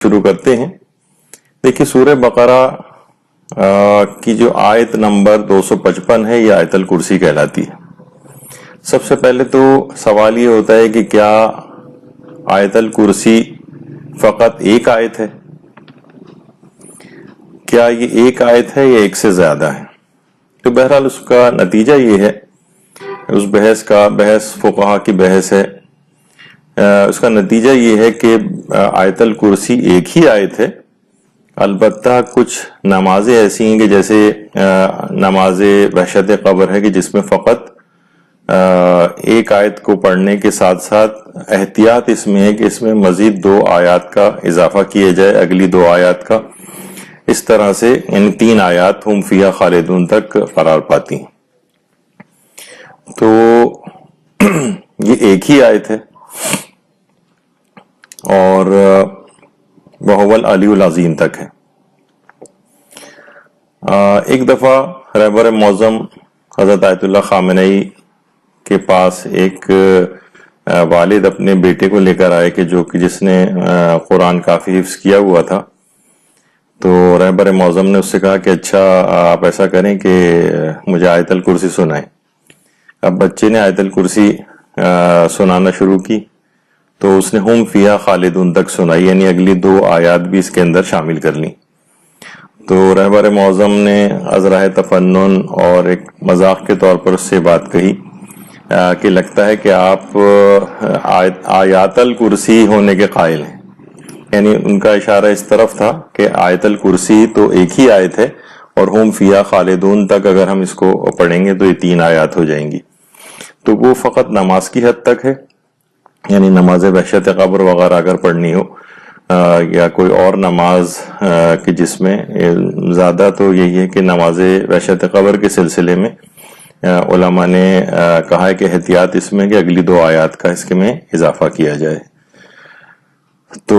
شروع کرتے ہیں. دیکھیے سورہ بقرہ کی جو آیت نمبر 255 ہے یہ آیت الکرسی کہلاتی ہے. سب سے پہلے تو سوال یہ ہوتا ہے کہ کیا آیت الکرسی فقط ایک آیت ہے؟ کیا یہ ایک آیت ہے یا ایک سے زیادہ ہے؟ تو بہرحال اس کا نتیجہ یہ ہے، اس بحث فقہا کی بحث ہے، اس کا نتیجہ یہ ہے کہ آیت الکرسی ایک ہی آیت ہے. البتہ کچھ نمازیں ایسی ہیں کہ جیسے نماز وحشت قبر ہے کہ جس میں فقط ایک آیت کو پڑھنے کے ساتھ ساتھ احتیاط اس میں ہے کہ اس میں مزید 2 آیات کا اضافہ کیا جائے، اگلی 2 آیات کا. اس طرح سے ان 3 آیات ہم فیہا خالدون تک قرار پاتی ہیں. تو یہ ایک ہی آیت ہے اور وَهُوَ الْعَلِيُّ الْعَظِيمُ تک ہے. ایک دفعہ رہبر معظم حضرت آیت اللہ خامنئی کے پاس ایک والد اپنے بیٹے کو لے کر آئے کہ جس نے قرآن کافی حفظ کیا ہوا تھا. تو رہبر معظم نے اس سے کہا کہ اچھا آپ ایسا کریں کہ مجھے آیت الکرسی سنائیں. اب بچے نے آیت الکرسی سنانا شروع کی تو اس نے ہم فیہا خالدون تک سنائی، یعنی اگلی 2 آیات بھی اس کے اندر شامل کر لیں. تو رہبر معظم نے ازرہ تفنن اور ایک مذاق کے طور پر اس سے بات کہی کہ لگتا ہے کہ آپ آیات الکرسی ہونے کے قائل ہیں. یعنی ان کا اشارہ اس طرف تھا کہ آیت الکرسی تو ایک ہی آیت ہے اور ہم فیہا خالدون تک اگر ہم اس کو پڑھیں گے تو یہ 3 آیات ہو جائیں گی. تو وہ فقط نماز کی حد تک ہے، یعنی نماز وحشت قبر وغیرہ اگر پڑھنی ہو یا کوئی اور نماز کہ جس میں زیادہ تو یہی ہے کہ نماز وحشت قبر کے سلسلے میں علماء نے کہا ہے کہ احتیاط اس میں کہ اگلی 2 آیات کا اس کے میں اضافہ کیا جائے. تو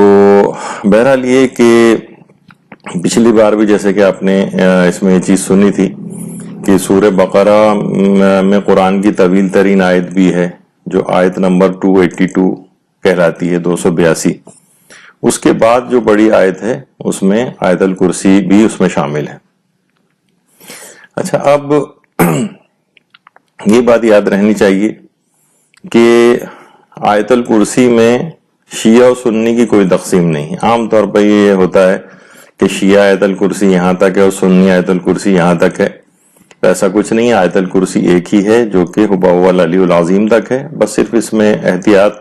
بہرحال یہ کہ پچھلی بار بھی جیسے کہ آپ نے اس میں یہ چیز سنی تھی کہ سورہ بقرہ میں قرآن کی طویل ترین آیت بھی ہے جو آیت نمبر 282 کہلاتی ہے، 282. اس کے بعد جو بڑی آیت ہے اس میں آیت الکرسی بھی اس میں شامل ہے. اچھا اب یہ بات یاد رہنی چاہیے کہ آیت الکرسی میں شیعہ و سنی کی کوئی تقسیم نہیں. عام طور پر یہ ہوتا ہے کہ شیعہ آیت الکرسی یہاں تک ہے اور سنی آیت الکرسی یہاں تک ہے. ایسا کچھ نہیں ہے، آیت الکرسی ایک ہی ہے جو کہ هو العلی العظیم تک ہے. بس صرف اس میں احتیاط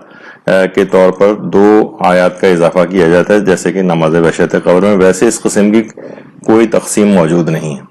کے طور پر 2 آیات کا اضافہ کیا جاتا ہے جیسے کہ نماز وحشت قبر میں. ویسے اس قسم کی کوئی تقسیم موجود نہیں ہے.